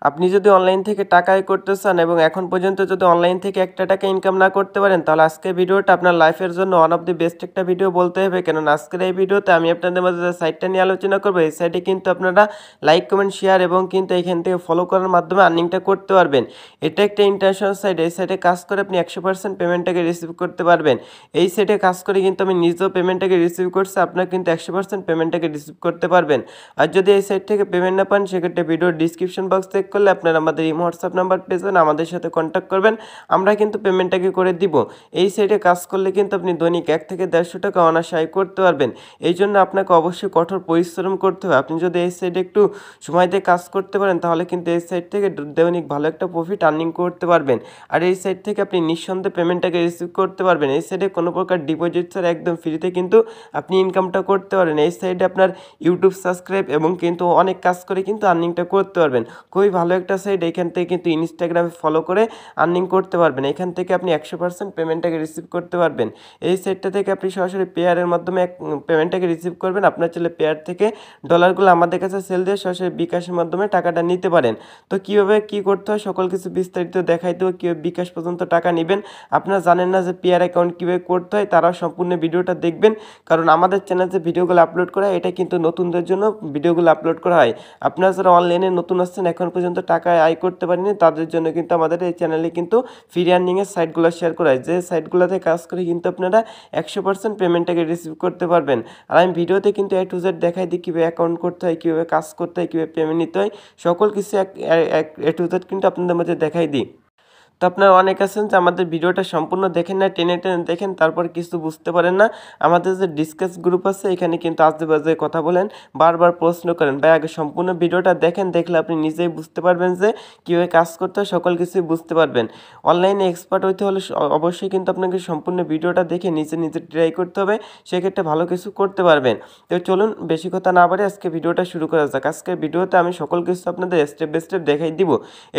আপনি যদি অনলাইন থেকে টাকা আয় করতে চান এবং এখন পর্যন্ত যদি অনলাইন থেকে একটা টাকা ইনকাম না করতে পারেন, তাহলে আজকের ভিডিওটা আপনার লাইফের জন্য ওয়ান অফ দি বেস্ট একটা ভিডিও বলতে হবে। কেননা আজকের এই ভিডিওতে আমি আপনাদের মাঝে যে সাইটটা নিয়ে আলোচনা করবো, এই সাইটে কিন্তু আপনারা লাইক কমেন্ট শেয়ার এবং কিন্তু এখান থেকে ফলো করার মাধ্যমে আর্নিংটা করতে পারবেন। এটা একটা ইন্টারন্যাশনাল সাইট। এই সাইটে কাজ করে আপনি 100% পেমেন্টটাকে রিসিভ করতে পারবেন। এই সাইটে কাজ করে কিন্তু আমি নিজেও পেমেন্টটাকে রিসিভ করছি, আপনার কিন্তু 100% পেমেন্টটাকে রিসিভ করতে পারবেন। আর যদি এই সাইট থেকে পেমেন্ট না পান, সেক্ষেত্রে ভিডিওর ডিসক্রিপশন বক্স চেক করলে আপনারা আমাদের এই হোয়াটসঅ্যাপ নাম্বার পেয়েছেন, আমাদের সাথে কন্ট্যাক্ট করবেন, আমরা কিন্তু পেমেন্টটাকে করে দিব। এই সাইটে কাজ করলে কিন্তু আপনি দৈনিক 1 থেকে 150 টাকা অনায়াসে আয় করতে পারবেন। এই জন্য আপনাকে অবশ্যই কঠোর পরিশ্রম করতে হবে। আপনি যদি এই সাইটে একটু সময় দিয়ে কাজ করতে পারেন, তাহলে কিন্তু এই সাইট থেকে দৈনিক ভালো একটা প্রফিট আর্নিং করতে পারবেন। আর এই সাইট থেকে আপনি নিঃসন্দেহে পেমেন্টটাকে রিসিভ করতে পারবেন। এই সাইটে কোনো প্রকার ডিপোজিট ছাড়া একদম ফ্রিতে কিন্তু আপনি ইনকামটা করতে পারেন। এই সাইটে আপনার ইউটিউব সাবস্ক্রাইব এবং কিন্তু অনেক কাজ করে কিন্তু আর্নিংটা করতে পারবেন। খুবই ভালো একটা সাইট। এখান থেকে কিন্তু ইনস্টাগ্রামে ফলো করে আর্নিং করতে পারবেন। এখান থেকে আপনি 100% পেমেন্টটাকে রিসিভ করতে পারবেন। এই সাইটটা থেকে আপনি সরাসরি পেয়ারের মাধ্যমে পেমেন্টটাকে রিসিভ করবেন। আপনার চলে পেয়ার থেকে ডলারগুলো আমাদের কাছে সেল দিয়ে সরাসরি বিকাশের মাধ্যমে টাকাটা নিতে পারেন। তো কীভাবে কী করতে হয় সকল কিছু বিস্তারিত দেখাই দেবো। কীভাবে বিকাশ পর্যন্ত টাকা নেবেন, আপনারা জানেন না যে পেয়ার অ্যাকাউন্ট কীভাবে করতে হয়, তারাও সম্পূর্ণ ভিডিওটা দেখবেন। কারণ আমাদের চ্যানেলে যে ভিডিওগুলো আপলোড করা হয়, এটা কিন্তু নতুনদের জন্য ভিডিওগুলো আপলোড করা হয়। আপনারা যারা অনলাইনে নতুন আসছেন, এখন পর্যন্ত টাকা আয় করতে পারেনি, তাদের জন্য কিন্তু আমাদের এই চ্যানেলে কিন্তু ফ্রি আর্নিংয়ের সাইটগুলো শেয়ার করা হয়, যে সাইটগুলোতে কাজ করে কিন্তু আপনারা 100% পেমেন্টটাকে রিসিভ করতে পারবেন। আর আমি ভিডিওতে কিন্তু A to Z দেখাই দিই কীভাবে অ্যাকাউন্ট করতে হয়, কীভাবে কাজ করতে হয়, কীভাবে পেমেন্ট নিতে হয়, সকল কিছু A to Z কিন্তু আপনাদের মধ্যে দেখাই দিই। তো আপনারা অনেক আছেন যে আমাদের ভিডিওটা সম্পূর্ণ দেখেন না, টেনে টেনে দেখেন, তারপর কিছু বুঝতে পারেন না। আমাদের যে ডিসকাস গ্রুপ আছে, এখানে কিন্তু আজে বাজে কথা বলেন, বারবার প্রশ্ন করেন। ভাই আগে সম্পূর্ণ ভিডিওটা দেখেন, দেখলে আপনি নিজেই বুঝতে পারবেন যে কীভাবে কাজ করতে হয়, সকল কিছুই বুঝতে পারবেন। অনলাইনে এক্সপার্ট হইতে হলে অবশ্যই কিন্তু আপনাকে সম্পূর্ণ ভিডিওটা দেখে নিজে নিজে ট্রাই করতে হবে, সেক্ষেত্রে ভালো কিছু করতে পারবেন। তো চলুন বেশি কথা না বাড়ে আজকে ভিডিওটা শুরু করা যাক। আজকের ভিডিওতে আমি সকল কিছু আপনাদের স্টেপ বাই স্টেপ দেখাই দিব।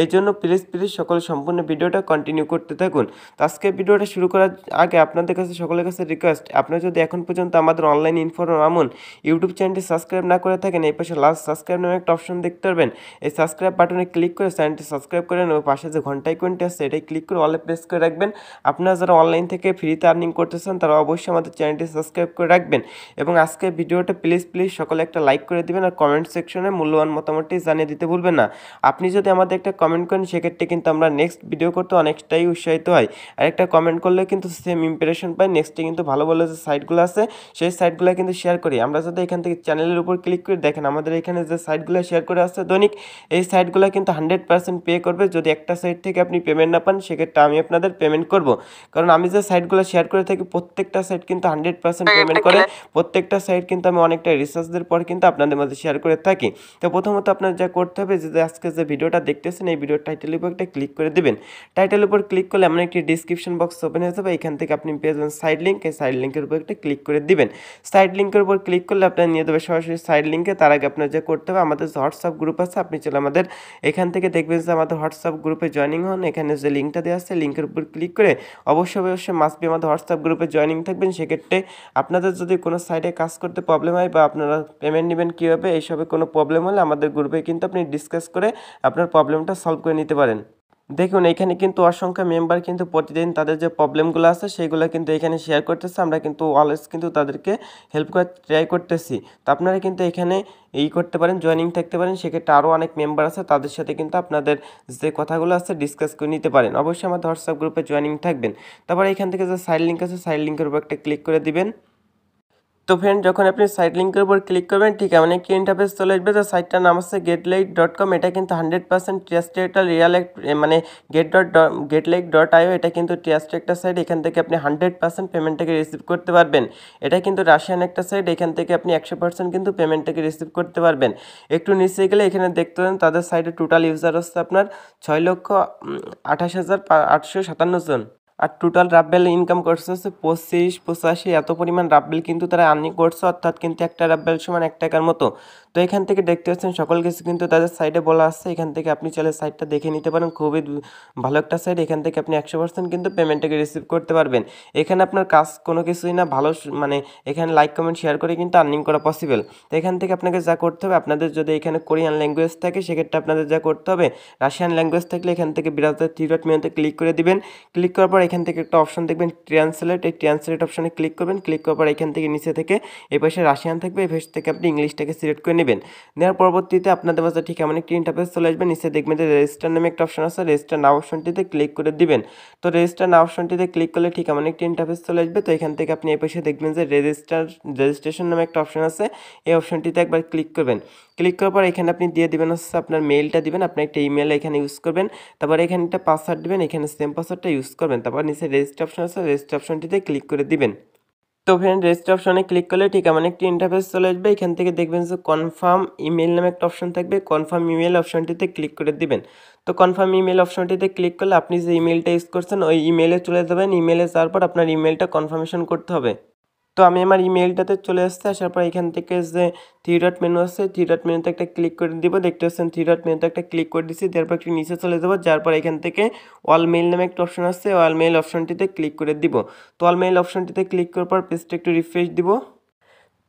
এই জন্য প্লিজ সকল সম্পূর্ণ ভিডিওটা কন্টিনিউ করতে থাকুন। তো আজকে ভিডিওটা শুরু করার আগে আপনাদের কাছে সকলের কাছে রিকোয়েস্ট, আপনারা যদি এখন পর্যন্ত আমাদের অনলাইন ইনফোর আমন ইউটিউব চ্যানেলটি সাবস্ক্রাইব না করে থাকেন, এই পাশে লাস্ট সাবস্ক্রাইব নামে একটা অপশন দেখতে পারবেন। এই সাবস্ক্রাইব বাটনে ক্লিক করে চ্যানেলটি সাবস্ক্রাইব করে নেবেন। পাশে যে ঘন্টা আইকনটি আছে, এটাই ক্লিক করে অলে প্রেস করে রাখবেন। আপনারা যারা অনলাইন থেকে ফ্রিতে আর্নিং করতেছেন, তারা অবশ্যই আমাদের চ্যানেলটি সাবস্ক্রাইব করে রাখবেন। এবং আজকের ভিডিওটা প্লিজ সকলে একটা লাইক করে দিবেন, আর কমেন্ট সেকশনে মূল্যবান মতামতটি জানিয়ে দিতে ভুলবেন না। আপনি যদি আমাদের একটা কমেন্ট করেন, সেক্ষেত্রে কিন্তু আমরা নেক্সট ভিডিও করতে অনেকটাই উৎসাহিত হয়। আর একটা কমেন্ট করলে কিন্তু সেম ইমপ্রেশন পাই। নেক্সটে কিন্তু ভালো ভালো যে সাইটগুলো আছে, সেই সাইটগুলো কিন্তু শেয়ার করি। আমরা যদি এখান থেকে চ্যানেলের উপর ক্লিক করে দেখেন, আমাদের এখানে যে সাইটগুলো শেয়ার করে আসছে দৈনিক, এই সাইটগুলো কিন্তু 100% পে করবে। যদি একটা সাইট থেকে আপনি পেমেন্ট না পান, সেক্ষেত্রে আমি আপনাদের পেমেন্ট করব। কারণ আমি যে সাইটগুলো শেয়ার করে থাকি, প্রত্যেকটা সাইট কিন্তু 100% পেমেন্ট করে। প্রত্যেকটা সাইট কিন্তু আমি অনেকটা রিসার্চের পর কিন্তু আপনাদের মধ্যে শেয়ার করে থাকি। তো প্রথমত আপনার যা করতে হবে, যে আজকে যে ভিডিওটা দেখতেছেন, এই ভিডিওর টাইটেলের উপর একটা ক্লিক করে দিবেন। টাইটেলের উপর ক্লিক করলে এমন একটি ডিসক্রিপশন বক্স ওপেন হয়ে যাবে। এখান থেকে আপনি পেয়ে যাবেন সাইড লিঙ্ক। এই সাইড লিঙ্কের উপর একটা ক্লিক করে দিবেন। সাইড লিঙ্কের উপর ক্লিক করলে আপনার নিয়ে দেবে সরাসরি সাইড লিঙ্কে। তার আগে আপনার যা করতে হবে, আমাদের যে হোয়াটসঅ্যাপ গ্রুপ আছে, আপনি চলে আমাদের এখান থেকে দেখবেন যে আমাদের হোয়াটসঅ্যাপ গ্রুপে জয়েনিং হন। এখানে যে লিঙ্কটা দেওয়া আছে, লিঙ্কের উপর ক্লিক করে অবশ্যই মাস্ট বি আমাদের হোয়াটসঅ্যাপ গ্রুপে জয়েনিং থাকবেন। সেক্ষেত্রে আপনাদের যদি কোনো সাইটে কাজ করতে প্রবলেম হয়, বা আপনারা পেমেন্ট নেবেন কীভাবে, এইসবে কোনো প্রবলেম হলে আমাদের গ্রুপে কিন্তু আপনি ডিসকাস করে আপনার প্রবলেমটা সলভ করে নিতে পারেন। দেখুন এখানে কিন্তু অসংখ্য মেম্বার কিন্তু প্রতিদিন তাদের যে প্রবলেমগুলো আছে, সেগুলো কিন্তু এখানে শেয়ার করতেছে। আমরা কিন্তু অলওয়েজ কিন্তু তাদেরকে হেল্প করার ট্রাই করতেছি। তো আপনারা কিন্তু এখানে করতে পারেন, জয়েনিং থাকতে পারেন। সেক্ষেত্রে আরও অনেক মেম্বার আছে, তাদের সাথে কিন্তু আপনাদের যে কথাগুলো আছে ডিসকাস করে নিতে পারেন। অবশ্যই আমাদের হোয়াটসঅ্যাপ গ্রুপে জয়েনিং থাকবেন। তারপর এখান থেকে যে সাইড লিঙ্ক আছে, সাইড লিঙ্কের উপর একটা ক্লিক করে দিবেন। তো ফ্রেন্ড, যখন আপনি সাইট লিঙ্কের উপর ক্লিক করবেন, ঠিক এমন একটি ইন্টারফেস চলে আসবে। তো সাইটটার নাম হচ্ছে getlight.com। এটা কিন্তু 100% ট্রাস্টেড একটা মানে getlight.io। এটা কিন্তু ট্রাস্টেড একটা সাইট। এখান থেকে আপনি 100% পেমেন্টটাকে রিসিভ করতে পারবেন। এটা কিন্তু রাশিয়ান একটা সাইট। এখান থেকে আপনি 100% কিন্তু পেমেন্টটাকে রিসিভ করতে পারবেন। একটু নিচে গেলে এখানে দেখতে পাবেন তাদের সাইটে টোটাল ইউজার হচ্ছে আপনার 6,28,857 জন। আর টোটাল রাব্বেল ইনকাম করছে হচ্ছে 25-85 এত পরিমাণ রাব্বেল কিন্তু তারা আর্নিং করছে, অর্থাৎ কিন্তু একটা রাব্বেল সমান 1 টাকার মতো। তো এখান থেকে দেখতে পাচ্ছেন সকল কিছু কিন্তু তাদের সাইডে বলা আছে। এখান থেকে আপনি চাইলে সাইটটা দেখে নিতে পারেন, খুবই ভালো একটা সাইট। এখান থেকে আপনি 100% কিন্তু পেমেন্টটাকে রিসিভ করতে পারবেন। এখানে আপনার কাজ কোনো কিছুই না, ভালো মানে এখানে লাইক কমেন্ট শেয়ার করে কিন্তু আর্নিং করা পসিবল। তো এখান থেকে আপনাকে যা করতে হবে, আপনাদের যদি এখানে কোরিয়ান ল্যাঙ্গুয়েজ থাকে সেক্ষেত্রে আপনাদের যা করতে হবে, রাশিয়ান ল্যাঙ্গুয়েজ থাকলে এখান থেকে ব্রাউজার 3 ডট মেনুতে ক্লিক করে দিবেন। ক্লিক করার পর এখান থেকে একটা অপশন দেখবেন ট্রান্সলেট, এই ট্রান্সলেট অপশনে ক্লিক করবেন। ক্লিক করার পর এখান থেকে নিচে থেকে এই পাশে রাশিয়ান থাকবে, এই পাশ থেকে আপনি ইংলিশটাকে সিলেক্ট করে নেবেন। নেওয়ার পরবর্তীতে আপনাদের মাঝে ঠিক এমন একটি ইন্টারফেস চলে আসবে। নিচে দেখবেন যে রেজিস্টার নামে একটা অপশন আছে, রেজিস্টার নাও অপশনটিতে ক্লিক করে দিবেন। তো রেজিস্টার নাও অপশনটিতে ক্লিক করলে ঠিক এমন একটি ইন্টারফেস চলে আসবে। তো এখান থেকে আপনি এই পাশে দেখবেন যে রেজিস্ট্রেশন নামে একটা অপশন আছে, এই অপশনটিতে একবার ক্লিক করবেন। ক্লিক করার পর এখানে আপনি দিয়ে দিবেন হচ্ছে আপনার মেইলটা দিবেন, আপনি একটা ইমেল এখানে ইউজ করবেন। তারপর এখানে একটা পাসওয়ার্ড দিবেন, এখানে সেম পাসওয়ার্ডটা ইউজ করবেন। তারপর নিচে রেজিস্টার অপশন আছে, রেজিস্টার অপশনটিতে ক্লিক করে দিবেন। তো ফ্রেন্ড, রেজিস্টার অপশনে ক্লিক করলে ঠিক এমন একটি ইন্টারফেস চলে আসবে। এখান থেকে দেখবেন যে কনফার্ম ইমেল নামে একটা অপশন থাকবে, কনফার্ম ইমেল অপশনটিতে ক্লিক করে দিবেন। তো কনফার্ম ইমেল অপশনটিতে ক্লিক করলে আপনি যে ইমেলটা ইউজ করছেন ওই ইমেলে চলে যাবেন। ইমেলে যাওয়ার পর আপনার ইমেলটা কনফার্মেশন করতে হবে। তো আমি আমার ইমেলটাতে চলে আসছে, আসার পর এখান থেকে যে 3 ডট মেনু আছে, 3 ডট মেনুতে একটা ক্লিক করে দিব। দেখতে পাচ্ছেন 3 ডট মেনুতে একটা ক্লিক করে দিচ্ছি, তারপর একটু নিচে চলে যাব। যার পর এখান থেকে অল মেইল নামে একটা অপশন আছে, অল মেইল অপশনটিতে ক্লিক করে দিব। তো অল মেইল অপশনটিতে ক্লিক করার পর পেজটা একটু রিফ্রেশ দিব।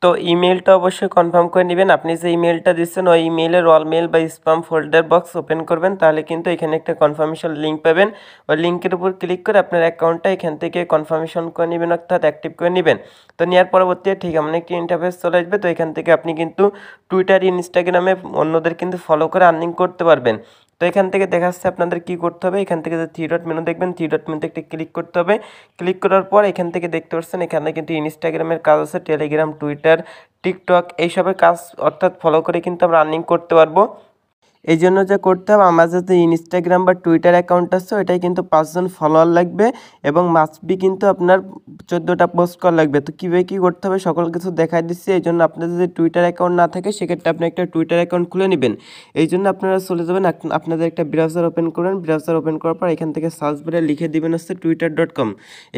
তো ইমেলটা অবশ্যই কনফার্ম করে নেবেন। আপনি যে ইমেলটা দিচ্ছেন ওই ইমেলের অল মেল বা স্প্যাম ফোল্ডার বক্স ওপেন করবেন, তাহলে কিন্তু এখানে একটা কনফার্মেশন লিঙ্ক পাবেন। ওই লিঙ্কের উপর ক্লিক করে আপনার অ্যাকাউন্টটা এখান থেকে কনফার্মেশন করে নেবেন, অর্থাৎ অ্যাক্টিভ করে নেবেন। তো নেওয়ার পরবর্তী ঠিক এমন একটি ইন্টারফেস চলে আসবে। তো এখান থেকে আপনি কিন্তু টুইটার, ইনস্টাগ্রামে অন্যদের কিন্তু ফলো করে আর্নিং করতে পারবেন। তো এখান থেকে দেখা যাচ্ছে আপনাদের কী করতে হবে, এখান থেকে যে 3 ডট মেনু দেখবেন, 3 ডট মেনুতে একটা ক্লিক করতে হবে। ক্লিক করার পর এখান থেকে দেখতে পাচ্ছেন এখানে কিন্তু ইনস্টাগ্রামের কাজ আছে, টেলিগ্রাম, টুইটার, টিকটক এইসবের কাজ, অর্থাৎ ফলো করে কিন্তু আমরা আর্নিং করতে পারবো। এই জন্য যা করতে হবে, আমার যাতে ইনস্টাগ্রাম বা টুইটার অ্যাকাউন্ট আছে ওইটাই কিন্তু 5 জন ফলোয়ার লাগবে এবং মাস্ট বি কিন্তু আপনার 14টা পোস্ট করা লাগবে। তো কীভাবে কী করতে হবে সকল কিছু দেখাই দিচ্ছি। এই জন্য আপনার যদি টুইটার অ্যাকাউন্ট না থাকে সেক্ষেত্রে আপনি একটা টুইটার অ্যাকাউন্ট খুলে নেবেন। এই জন্য আপনারা চলে যাবেন, আপনাদের একটা ব্রাউজার ওপেন করবেন। ব্রাউজার ওপেন করার পর এখান থেকে সার্চ বারে লিখে দিবেন হচ্ছে twitter.com।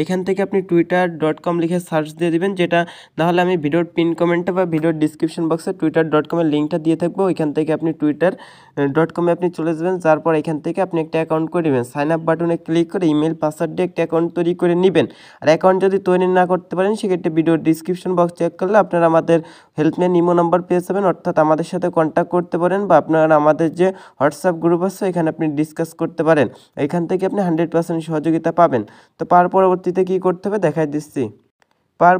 এখান থেকে আপনি twitter.com লিখে সার্চ দিয়ে দিবেন, যেটা নাহলে আমি ভিডিওর পিন কমেন্টে বা ভিডিওর ডিসক্রিপশন বক্সে twitter.com-এর লিঙ্কটা দিয়ে থাকবো। ওইখান থেকে আপনি twitter.com-এ আপনি চলে যাবেন। যার পর এখান থেকে আপনি একটা অ্যাকাউন্ট করে নেবেন। সাইন আপ বাটনে ক্লিক করে ইমেল পাসওয়ার্ড দিয়ে একটা অ্যাকাউন্ট তৈরি করে নেবেন। আর অ্যাকাউন্ট যদি তৈরি না করতে পারেন সেক্ষেত্রে ভিডিওর ডিসক্রিপশন বক্স চেক করলে আপনারা আমাদের হেল্পলাইন ইমো নাম্বার পেয়ে যাবেন, অর্থাৎ আমাদের সাথে কন্ট্যাক্ট করতে পারেন বা আপনারা আমাদের যে হোয়াটসঅ্যাপ গ্রুপ আছে এখানে আপনি ডিসকাস করতে পারেন। এখান থেকে আপনি 100% সহযোগিতা পাবেন। তো পরবর্তীতে কী করতে হবে দেখাই দিচ্ছি।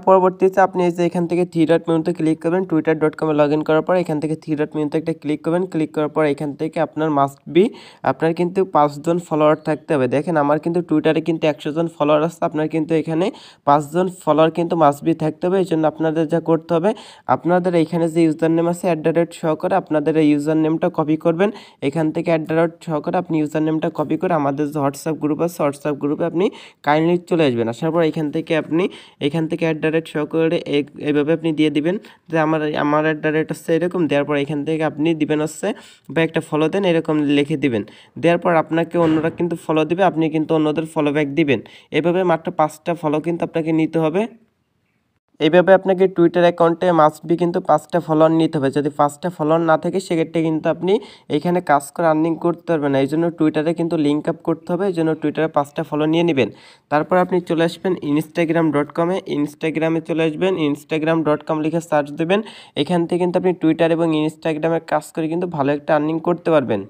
পরবর্তীতে আপনি এই যে এখান থেকে 3 ডট মেনুতে ক্লিক করবেন। twitter.com-এ লগ ইন করার পর এখান থেকে 3 ডট মেনুতে একটা ক্লিক করবেন। ক্লিক করার পর এখান থেকে আপনার মাস্ট বি আপনার কিন্তু 5 জন ফলোয়ার থাকতে হবে। দেখেন আমার কিন্তু টুইটারে কিন্তু 100 জন ফলোয়ার আছে, আপনার কিন্তু এখানে 5 জন ফলোয়ার কিন্তু মাস্ট বি থাকতে হবে। এই জন্য আপনাদের যা করতে হবে, আপনাদের এখানে যে ইউজার নেম আছে @ আপনাদের এই ইউজার নেমটা কপি করবেন। এখান থেকে @ আপনি ইউজার নেমটা কপি করে আমাদের যে হোয়াটসঅ্যাপ গ্রুপ আছে হোয়াটসঅ্যাপ গ্রুপে আপনি কাইন্ডলি চলে আসবেন। আসার পর এখান থেকে আপনি এইভাবে আপনি দিয়ে দিবেন যে আমার হচ্ছে এরকম। দেওয়ার পর এখান থেকে আপনি দিবেন হচ্ছে বা একটা ফলো দেন, এরকম লিখে দিবেন। দেওয়ার পর আপনাকে অন্যরা কিন্তু ফলো দিবে, আপনি কিন্তু অন্যদের ফলো ব্যাক দিবেন। এভাবে মাত্র 5টা ফলো কিন্তু আপনাকে নিতে হবে। এইভাবে আপনাকে টুইটার অ্যাকাউন্টে মাস্ট বি কিন্তু 5টা ফলোয়ার নিতে হবে। যদি 5টা ফলোয়ার না থাকে সেক্ষেত্রে কিন্তু আপনি এখানে কাজ করে আর্নিং করতে পারবেন না। এই জন্য টুইটারে কিন্তু লিঙ্ক আপ করতে হবে। এই জন্য টুইটারে 5টা ফলো নিয়ে নেবেন। তারপর আপনি চলে আসবেন instagram.com-এ। ইনস্টাগ্রামে চলে আসবেন, instagram.com লিখে সার্চ দেবেন। এখান থেকে কিন্তু আপনি টুইটার এবং ইনস্টাগ্রামে কাজ করে কিন্তু ভালো একটা আর্নিং করতে পারবেন।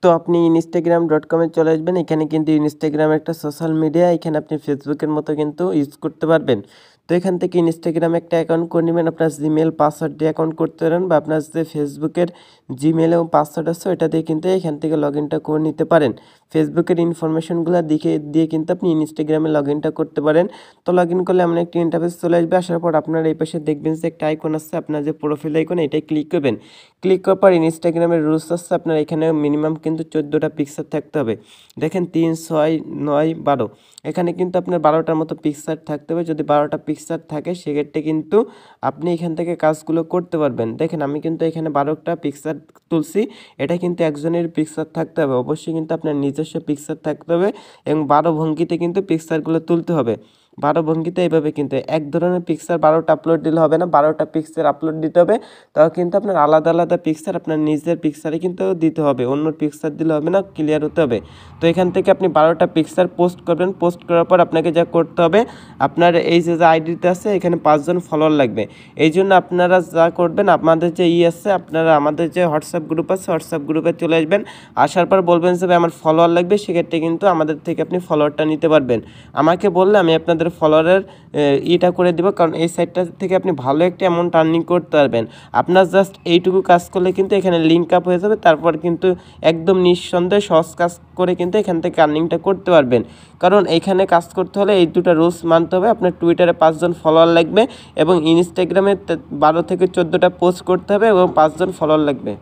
তো আপনি instagram.com-এ চলে আসবেন। এখানে কিন্তু ইনস্টাগ্রাম একটা সোশ্যাল মিডিয়া, এখানে আপনি ফেসবুকের মতো কিন্তু ইউজ করতে পারবেন। তো এখান থেকে ইনস্টাগ্রামে একটা অ্যাকাউন্ট করে নেবেন, আপনার জিমেল পাসওয়ার্ড দিয়ে অ্যাকাউন্ট করতে পারেন বা আপনার যে ফেসবুকের জিমেল এবং পাসওয়ার্ড আছে ওইটা দিয়ে কিন্তু এখান থেকে লগ ইনটা করে নিতে পারেন। ফেসবুকের ইনফরমেশনগুলো দিয়ে কিন্তু আপনি ইনস্টাগ্রামে লগ ইনটা করতে পারেন। তো লগ ইন করলে এমন একটি ইন্টারফেস চলে আসবে। আসার পর আপনার এই পাশে দেখবেন যে একটা আইকন আছে, আপনার যে প্রোফাইল আইকন এটাই ক্লিক করবেন। ক্লিক করার পর ইনস্টাগ্রামের রুলস আছে, আপনার এখানে মিনিমাম কিন্তু 14টা পিকচার থাকতে হবে। দেখেন 3, 6, 9, 12 এখানে কিন্তু আপনার 12টার মতো পিকচার থাকতে হবে। যদি 12টা পিকচার পিকচার থাকে সেক্ষেত্রে কিন্তু আপনি এখান থেকে কাজগুলো করতে পারবেন। দেখেন আমি কিন্তু এখানে 12টা পিকচার তুলছি। এটা কিন্তু একজনের পিকচার থাকতে হবে, অবশ্যই কিন্তু আপনার নিজস্ব পিকচার থাকতে হবে এবং 12 ভঙ্গিতে কিন্তু পিকচারগুলো তুলতে হবে। 12 ভঙ্গিতে এইভাবে কিন্তু এক ধরনের পিকচার 12টা আপলোড দিলে হবে না, 12টা পিকচার আপলোড দিতে হবে। তাও কিন্তু আপনার আলাদা আলাদা পিকচার আপনার নিজের পিকচারে কিন্তু দিতে হবে, অন্য পিকচার দিলে হবে না, ক্লিয়ার হতে হবে। তো এখান থেকে আপনি 12টা পিকচার পোস্ট করবেন। পোস্ট করার পর আপনাকে যা করতে হবে, আপনার এই যে আইডিতে আছে এখানে 5 জন ফলোয়ার লাগবে। এই জন্য আপনারা যা করবেন, আপনাদের যে আছে, আপনারা আমাদের যে হোয়াটসঅ্যাপ গ্রুপ আছে হোয়াটসঅ্যাপ গ্রুপে চলে আসবেন। আসার পর বলবেন যে আমার ফলোয়ার লাগবে, সেক্ষেত্রে কিন্তু আমাদের থেকে আপনি ফলোয়ারটা নিতে পারবেন। আমাকে বললে আমি আপনাদের ফলোয়ারের ইটা করে দেবো, কারণ এই সাইটটা থেকে আপনি ভালো একটা অ্যামাউন্ট আর্নিং করতে পারবেন। আপনার জাস্ট এইটুকু কাজ করলে কিন্তু এখানে লিঙ্ক আপ হয়ে যাবে, তারপর কিন্তু একদম নিঃসন্দেহে সহজ কাজ করে কিন্তু এখান থেকে আর্নিংটা করতে পারবেন। কারণ এইখানে কাজ করতে হলে এই দুটো রুলস মানতে হবে। আপনার টুইটারে 5 জন ফলোয়ার লাগবে এবং ইনস্টাগ্রামে 12 থেকে 14টা পোস্ট করতে হবে এবং 5 জন ফলোয়ার লাগবে।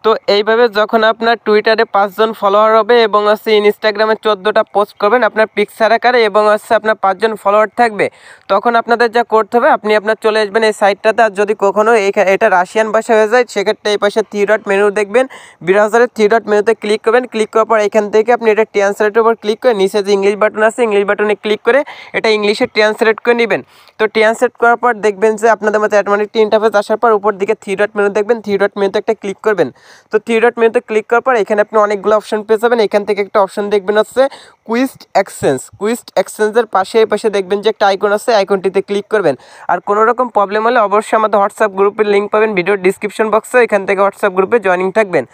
তো এইভাবে যখন আপনার টুইটারে 5 জন ফলোয়ার হবে এবং ইনস্টাগ্রামে 14টা পোস্ট করবেন আপনার পিকচার আকারে এবং আপনার 5 জন ফলোয়ার থাকবে, তখন আপনাদের যা করতে হবে, আপনি আপনার চলে আসবেন এই সাইটটাতে। আর যদি কখনো এটা রাশিয়ান ভাষা হয়ে যায়, সেক্ষেত্রে এই পাশে 3 ডট মেনু দেখবেন, ব্রাউজারের 3 ডট মেনুতে ক্লিক করবেন। ক্লিক করার পর এখান থেকে আপনি এটা ট্রান্সলেটের উপর ক্লিক করে নিচে যে ইংলিশ বাটন আছে ইংলিশ বাটনে ক্লিক করে এটা ইংলিশে ট্রান্সলেট করে নেবেন। তো ট্রান্সলেট করার পর দেখবেন যে আপনাদের মধ্যে অটোমেটিক ইন্টারফেস আসার পর উপর দিকে 3 ডট মেনু দেখবেন, 3 ডট মেনুতে একটা ক্লিক করবেন। তো 3 ডট মেনুতে ক্লিক করার পর এখানে আপনি অনেকগুলো অপশন পেয়ে যাবেন। এখান থেকে একটা অপশন দেখবেন হচ্ছে কুইস্ট এক্সচেঞ্জ। কুইস্ট এক্সচেঞ্জের পাশে দেখবেন যে একটা আইকন আছে, আইকনটিতে ক্লিক করবেন। আর কোনো রকম প্রবলেম হলে অবশ্যই আমাদের হোয়াটসঅ্যাপ গ্রুপের লিঙ্ক পাবেন ভিডিওর ডিসক্রিপশন বক্সে, এখান থেকে হোয়াটসঅ্যাপ গ্রুপে জয়েনিং থাকবেন।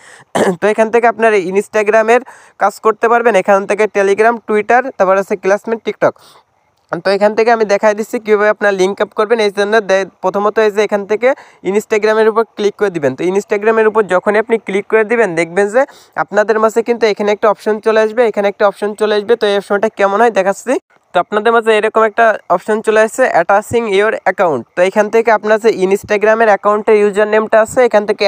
তো এখান থেকে আপনার ইনস্টাগ্রামের কাজ করতে পারবেন, এখান থেকে টেলিগ্রাম, টুইটার, তারপর আছে ক্লাসমেট, টিকটক। তো এখান থেকে আমি দেখাই দিচ্ছি কীভাবে আপনার লিঙ্ক আপ করবেন। এই জন্য প্রথমত এই যে এখান থেকে ইনস্টাগ্রামের উপর ক্লিক করে দিবেন। তো ইনস্টাগ্রামের উপর যখনই আপনি ক্লিক করে দিবেন, দেখবেন যে আপনাদের মাঝে কিন্তু এখানে একটা অপশন চলে আসবে, এখানে একটা অপশন চলে আসবে। তো এই অপশনটা কেমন হয় দেখাচ্ছি। তো আপনাদের মাঝে এরকম একটা অপশন চলে আসছে, অ্যাটাচিং ইওর অ্যাকাউন্ট। তো এখান থেকে আপনার যে ইনস্টাগ্রামের অ্যাকাউন্টের ইউজার নেমটা আছে, এখান থেকে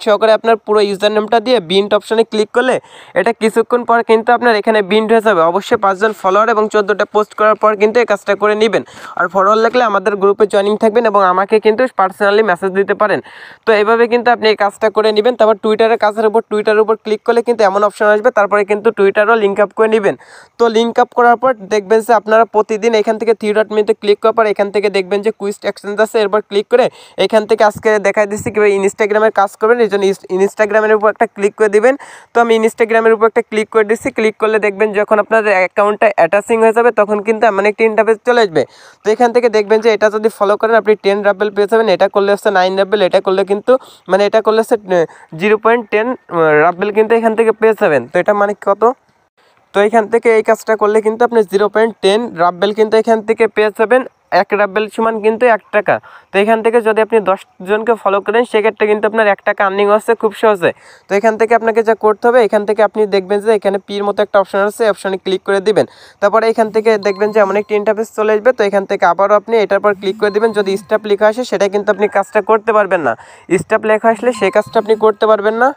সহকারে আপনার পুরো ইউজার নেমটা দিয়ে বিন্ড অপশনে ক্লিক করলে এটা কিছুক্ষণ পর কিন্তু আপনার এখানে বিন্ড হয়ে যাবে। অবশ্যই 5 জন ফলোয়ার এবং 14টা পোস্ট করার পর কিন্তু এই কাজটা করে নেবেন। আর ফলোয়ার লাগলে আমাদের গ্রুপে জয়েনিং থাকবেন এবং আমাকে কিন্তু পার্সোনালি মেসেজ দিতে পারেন। তো এইভাবে কিন্তু আপনি এই কাজটা করে নেবেন। তারপর টুইটারের কাজের উপর টুইটারের উপর ক্লিক করলে কিন্তু এমন অপশন আসবে, তারপরে কিন্তু টুইটারও লিঙ্ক আপ করে নেবেন। তো লিঙ্ক আপ করার পর দেখবেন যে আপনারা প্রতিদিন এখান থেকে 3 ডট মেনুতে ক্লিক করার পর এখান থেকে দেখবেন যে কুইস্ট এক্সচেঞ্জ আছে, এরপর ক্লিক করে এখান থেকে আজকে দেখাই দিচ্ছি কীভাবে ইনস্টাগ্রামের কাজ করবেন। এই জন্য ইনস্টাগ্রামের উপর একটা ক্লিক করে দিবেন। তো আমি ইনস্টাগ্রামের উপর একটা ক্লিক করে দিচ্ছি। ক্লিক করলে দেখবেন যখন আপনার অ্যাকাউন্টটা অ্যাটাচিং হয়ে যাবে, তখন কিন্তু এমন একটি ইন্টারফেস চলে আসবে। তো এখান থেকে দেখবেন যে এটা যদি ফলো করেন আপনি 10 রাবেল পেয়ে যাবেন। এটা করলে হচ্ছে 9 রাবেল, এটা করলে কিন্তু এটা করলে হচ্ছে 0.10 রাবেল কিন্তু এখান থেকে পেয়ে যাবেন। তো এটা মানে কত? তো এখান থেকে এই কাজটা করলে কিন্তু আপনি 0.10 রাবেল কিন্তু এখান থেকে পেয়ে যাবেন। 1 রাবেল সমান কিন্তু 1 টাকা। তো এখান থেকে যদি আপনি 10 জনকে ফলো করেন, সেক্ষেত্রে কিন্তু আপনার 1 টাকা আর্নিং হচ্ছে খুব সহজে। তো এখান থেকে আপনাকে যা করতে হবে, এখান থেকে আপনি দেখবেন যে এখানে পির মতো একটা অপশন আছে, অপশনে ক্লিক করে দিবেন। তারপরে এখান থেকে দেখবেন যে এমন একটি ইন্টারফেস চলে আসবে। তো এখান থেকে আবারও আপনি এটার পর ক্লিক করে দিবেন। যদি স্টপ লেখা আসে, সেটা কিন্তু আপনি কাজটা করতে পারবেন না। স্টপ লেখা আসলে সেই কাজটা আপনি করতে পারবেন না।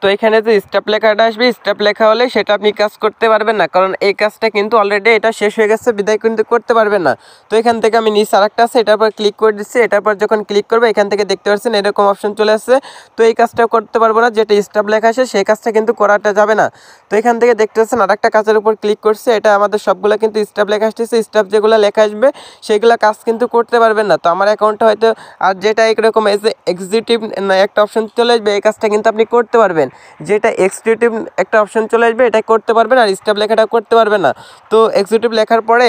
তো এখানে যে স্টপ লেখাটা আসবে, স্টপ লেখা হলে সেটা আপনি কাজ করতে পারবেন না, কারণ এই কাজটা কিন্তু অলরেডি এটা শেষ হয়ে গেছে, বিদায় কিন্তু করতে পারবেন না। তো এখান থেকে আমি নিচে আরেকটা আছে, এটার পর ক্লিক করে দিচ্ছি। এটার পর যখন ক্লিক করবে, এখান থেকে দেখতে পাচ্ছেন এরকম অপশন চলে আসছে। তো এই কাজটা করতে পারবো না, যেটা স্টপ লেখা আসে সেই কাজটা কিন্তু করাটা যাবে না। তো এখান থেকে দেখতে পাচ্ছেন আরেকটা কাজের উপর ক্লিক করছে, এটা আমাদের সবগুলো কিন্তু স্টপ লেখা আসতেছে। স্টপ যেগুলো লেখা আসবে সেগুলো কাজ কিন্তু করতে পারবেন না। তো আমার অ্যাকাউন্টে হয়তো আর যেটা এরকম এসে এক্সিকিউটিভ একটা অপশন চলে আসবে, এই কাজটা কিন্তু আপনি করতে পারবেন। যেটা এক্সিকিউটিভ একটা অপশন চলে আসবে, এটা করতে পারবেন, আর স্টপ লেখাটা করতে পারবেন না। তো এক্সিকিউটিভ লেখার পরে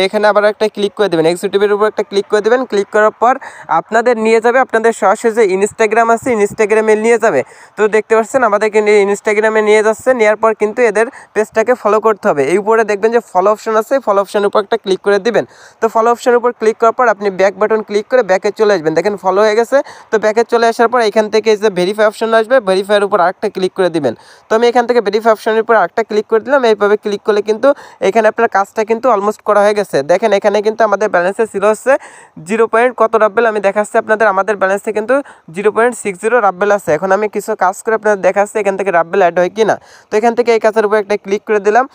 এখানে আবার একটা ক্লিক করে দেবেন, এক্সিকিউটিভের উপর একটা ক্লিক করে দেবেন। ক্লিক করার পর আপনাদের নিয়ে যাবে আপনাদের সরাসরি যে ইনস্টাগ্রাম আছে, ইনস্টাগ্রামে নিয়ে যাবে। তো দেখতে পাচ্ছেন আমাদেরকে ইনস্টাগ্রামে নিয়ে যাচ্ছে। নেওয়ার পর কিন্তু এদের পেজটাকে ফলো করতে হবে। এই উপরে দেখবেন যে ফলো অপশন আছে, ফলো অপশনের উপর একটা ক্লিক করে দিবেন। তো ফলো অপশনের উপর ক্লিক করার পর আপনি ব্যাক বাটন ক্লিক করে ব্যাকে চলে আসবেন। দেখেন ফলো হয়ে গেছে। তো ব্যাকে চলে আসার পর এখান থেকে এই যে ভেরিফাই অপশন আসবে, ভেরিফাইয়ের উপর আরেকটা ক্লিক করে দিবেন। তো আমি এখান থেকে ভেরিফাই অপশনের উপর আরেকটা ক্লিক করে দিলাম। এইভাবে ক্লিক করলে কিন্তু এখানে আপনার কাজটা কিন্তু অলমোস্ট করা হয়ে গেছে। দেখেন এখানে কিন্তু আমাদের ব্যালেন্সে ছিল হচ্ছে 0. কত রাব্বেল আমি দেখাচ্ছি আপনাদের। আমাদের ব্যালেন্সে কিন্তু 0.60 রাব্বেল আছে। এখন আমি কিছু কাজ করে আপনাদের দেখাচ্ছি এখান থেকে রাব্বেল অ্যাড হয় কি না। তো এখান থেকে এই কাজের উপর একটা ক্লিক করে দিলাম।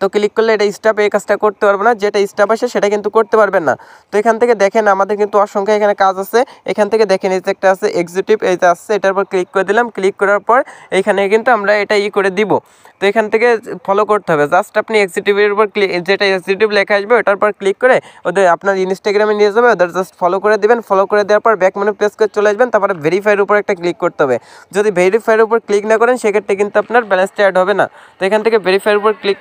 তো ক্লিক করলে এটা স্টপ, এই কাজটা করতে পারবো না, যেটা স্টপ আসে সেটা কিন্তু করতে পারবেন না। তো এখান থেকে দেখেন আমাদের কিন্তু অসংখ্য এখানে কাজ আছে। এখান থেকে দেখেন এই যে একটা আছে এক্সিকিউটিভ, এই যে আসছে, এটার উপর ক্লিক করে দিলাম। ক্লিক করার পর এইখানে কিন্তু আমরা এটা করে দিব। তো এখান থেকে ফলো করতে হবে, জাস্ট আপনি এক্সিকিউটিভের উপর যেটা এক্সিকিউটিভ লেখা আসবে ওটার পর ক্লিক করে ওদের আপনার ইনস্টাগ্রামে নিয়ে যাবে, ওদের জাস্ট ফলো করে দিবেন। ফলো করে দেওয়ার পর ব্যাক মেনু প্রেস করে চলে আসবেন, তারপরে ভেরিফাইয়ের উপর একটা ক্লিক করতে হবে। যদি ভেরিফাইয়ের উপর ক্লিক না করেন সেক্ষেত্রে কিন্তু আপনার ব্যালেন্সটা অ্যাড হবে না। তো এখান থেকে ভেরিফাইয়ের উপর ক্লিক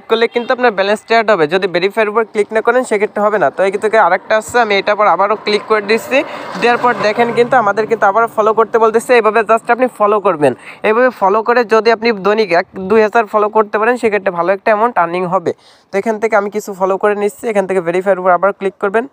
করলে কিন্তু আপনার ব্যালেন্সটা অ্যাড হবে। যদি ভেরিফাইয়ের উপর ক্লিক না করেন সেক্ষেত্রে হবে না। তো এই থেকে আরেকটা আসছে, আমি এটার পর আবারও ক্লিক করে দিচ্ছি। দেওয়ার পর দেখেন কিন্তু আমাদের কিন্তু আবারও ফলো করতে বলতেছে। এইভাবে জাস্ট আপনি ফলো করবেন। এইভাবে ফলো করে যদি আপনি দৈনিক 1-2 হাজার ফলো করতে পারেন সেক্ষেত্রে ভালো একটা অ্যামাউন্ট আর্নিং হবে। তো এখান থেকে আমি কিছু ফলো করে নিচ্ছি। এখান থেকে ভেরিফাইয়ের উপর আবার ক্লিক করবেন।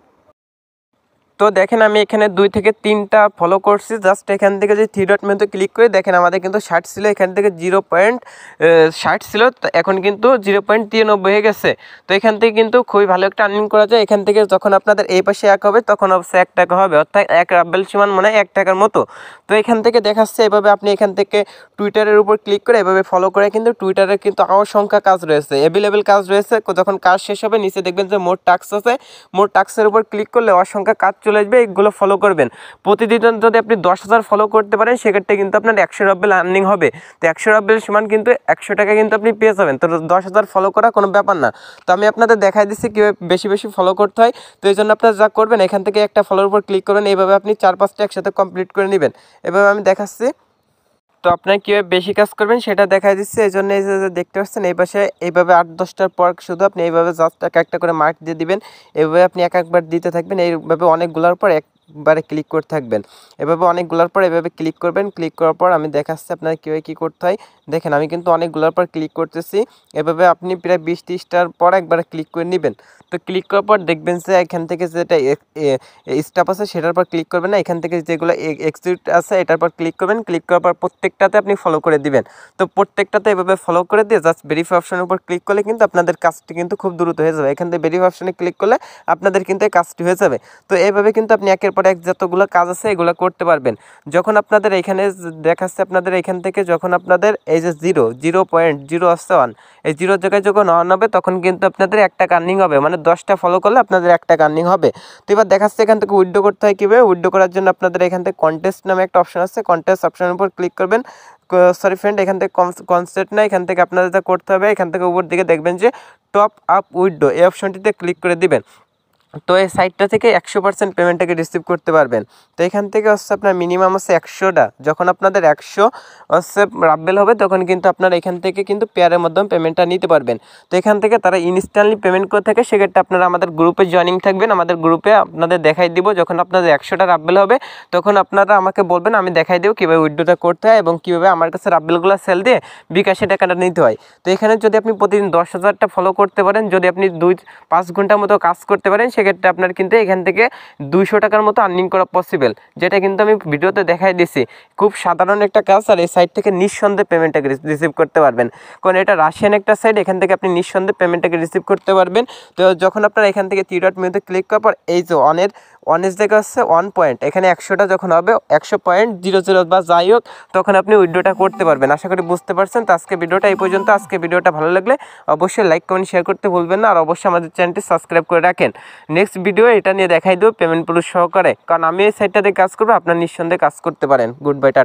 তো দেখেন আমি এখানে 2 থেকে 3টা ফলো করছি। জাস্ট এখান থেকে যে 3 ডট মেনুতে ক্লিক করে দেখেন আমাদের কিন্তু 60 ছিল, এখান থেকে 0.60 ছিল, এখন কিন্তু 0.93 হয়ে গেছে। তো এখান থেকে কিন্তু খুবই ভালো একটা আর্নিং করা যায়। এখান থেকে যখন আপনাদের এই পাশে 1 হবে তখন অবশ্যই 1 টাকা হবে, অর্থাৎ 1 রাব্বেল সমান মনে হয় 1 টাকার মতো। তো এখান থেকে দেখাচ্ছে এভাবে আপনি এখান থেকে টুইটারের উপর ক্লিক করে এভাবে ফলো করে কিন্তু টুইটারে কিন্তু অসংখ্য কাজ রয়েছে, অ্যাভেলেবেল কাজ রয়েছে। যখন কাজ শেষ হবে নিচে দেখবেন যে মোর টাস্ক আছে, মোর টাস্কের উপর ক্লিক করলে অসংখ্য কাজ চলে আসবে, এইগুলো ফলো করবেন। প্রতিদিন যদি আপনি 10,000 ফলো করতে পারেন সেক্ষেত্রে কিন্তু আপনার 100 রাব্বেল আর্নিং হবে। তো 100 রাব্বেল সমান কিন্তু 100 টাকা কিন্তু আপনি পেয়ে যাবেন। তো 10,000 ফলো করা কোনো ব্যাপার না। তো আমি আপনাদের দেখাই দিচ্ছি কীভাবে বেশি বেশি ফলো করতে হয়। তো এই জন্য আপনারা যা করবেন এখান থেকে একটা ফলোর উপর ক্লিক করবেন, এইভাবে আপনি 4-5টা একসাথে কমপ্লিট করে নেবেন। এভাবে আমি দেখাচ্ছি। তো আপনার কীভাবে বেশি কাজ করবেন সেটা দেখাই দিচ্ছে। এই জন্য এই যে দেখতে পাচ্ছেন এই পাশে এইভাবে 8-10টার পর শুধু আপনি এইভাবে জাস্ট একটা করে মার্ক দিয়ে দিবেন। এইভাবে আপনি একবার দিতে থাকবেন। এইভাবে অনেকগুলোর পর একবারে ক্লিক করতে থাকবেন। এভাবে অনেকগুলোর পর এভাবে ক্লিক করবেন। ক্লিক করার পর আমি দেখাচ্ছি আপনার কীভাবে কী করতে হয়। দেখেন আমি কিন্তু অনেকগুলোর পর ক্লিক করতেছি। এভাবে আপনি প্রায় 20-30টার পর একবারে ক্লিক করে নেবেন। তো ক্লিক করার পর দেখবেন যে এখান থেকে যেটা স্টাফ আছে সেটার পর ক্লিক করবেন না, এখান থেকে যেগুলো এক্সিট আছে এটার পর ক্লিক করবেন। ক্লিক করার পর প্রত্যেকটাতে আপনি ফলো করে দিবেন। তো প্রত্যেকটাতে এভাবে ফলো করে দিয়ে জাস্ট ভেরিফাই অপশনের উপর ক্লিক করলে কিন্তু আপনাদের কাজটি কিন্তু খুব দ্রুত হয়ে যাবে। এখান থেকে ভেরিফাই অপশনে ক্লিক করলে আপনাদের কিন্তু এই কাজটি হয়ে যাবে। তো এইভাবে কিন্তু আপনি একের পর এক যতগুলো কাজ আছে এগুলো করতে পারবেন। যখন আপনাদের এখানে দেখাচ্ছে আপনাদের এখান থেকে যখন আপনাদের এই যে 0.0 আসছে 1, এই 0 জায়গায় যখন 1 হবে তখন কিন্তু আপনাদের 1 টাকা আর্নিং হবে, মানে 10টা ফলো করলে আপনাদের 1 টাকা আর্নিং হবে। তো এবার দেখাচ্ছে এখান থেকে উইথড্র করতে হয় কীভাবে। উইথড্র করার জন্য আপনাদের এখান থেকে কন্টেস্ট নামে একটা অপশন আছে, কন্টেস্ট অপশনের উপর ক্লিক করবেন। সরি ফ্রেন্ড, এখান থেকে কনসেপ্ট না, এখান থেকে আপনাদের যা করতে হবে এখান থেকে উপর দিকে দেখবেন যে টপ আপ উইথড্র, এই অপশনটিতে ক্লিক করে দিবেন। তো এই সাইটটা থেকে 100% পেমেন্টটাকে রিসিভ করতে পারবেন। তো এখান থেকে হচ্ছে আপনার মিনিমাম হচ্ছে 100টা, যখন আপনাদের 100 হচ্ছে রাব্বেল হবে তখন কিন্তু আপনারা এখান থেকে কিন্তু পেয়ারের মাধ্যমে পেমেন্টটা নিতে পারবেন। তো এখান থেকে তারা ইনস্ট্যান্টলি পেমেন্ট করে থাকে, সেক্ষেত্রে আপনারা আমাদের গ্রুপে জয়েনিং থাকবেন। আমাদের গ্রুপে আপনাদের দেখাই দিব যখন আপনাদের 100টা রাব্বেল হবে তখন আপনারা আমাকে বলবেন, আমি দেখাই দেবো কীভাবে উইথড্রটা করতে হয় এবং কীভাবে আমার কাছে রাব্বেলগুলো সেল দিয়ে বিকাশে টাকাটা নিতে হয়। তো এখানে যদি আপনি প্রতিদিন 10,000টা ফলো করতে পারেন, যদি আপনি 2-5 ঘন্টার মতো কাজ করতে পারেন সেক্ষেত্রে আপনার কিন্তু এখান থেকে 200 টাকার মতো আর্নিং করা পসিবল, যেটা কিন্তু আমি ভিডিওতে দেখাই দিছি। খুব সাধারণ একটা কাজ, আর এই সাইট থেকে নিঃসন্দেহে পেমেন্টটাকে রিসিভ করতে পারবেন, কারণ এটা রাশিয়ান একটা সাইট। এখান থেকে আপনি নিঃসন্দেহে পেমেন্টটাকে রিসিভ করতে পারবেন। তো যখন আপনারা এখান থেকে 3 ডট মেনুতে ক্লিক করার পর এই যে অনের জায়গা হচ্ছে 1 পয়েন্ট, এখানে 100টা যখন হবে 100.00 বা যাই হোক তখন আপনি উইথড্রটা করতে পারবেন। আশা করি বুঝতে পারছেন। তো আজকে ভিডিওটা এই পর্যন্ত। আজকে ভিডিওটা ভালো লাগলে অবশ্যই লাইক কমেন্ট শেয়ার করতে ভুলবেন না, আর অবশ্যই আমাদের চ্যানেলটি সাবস্ক্রাইব করে রাখেন। নেক্সট ভিডিও এটা নিয়ে দেখাই দেবো পেমেন্ট প্রুফ সহকারে, কারণ আমি এই সাইটটাতে কাজ করবো, আপনার নিঃসন্দেহে কাজ করতে পারেন। Good bye.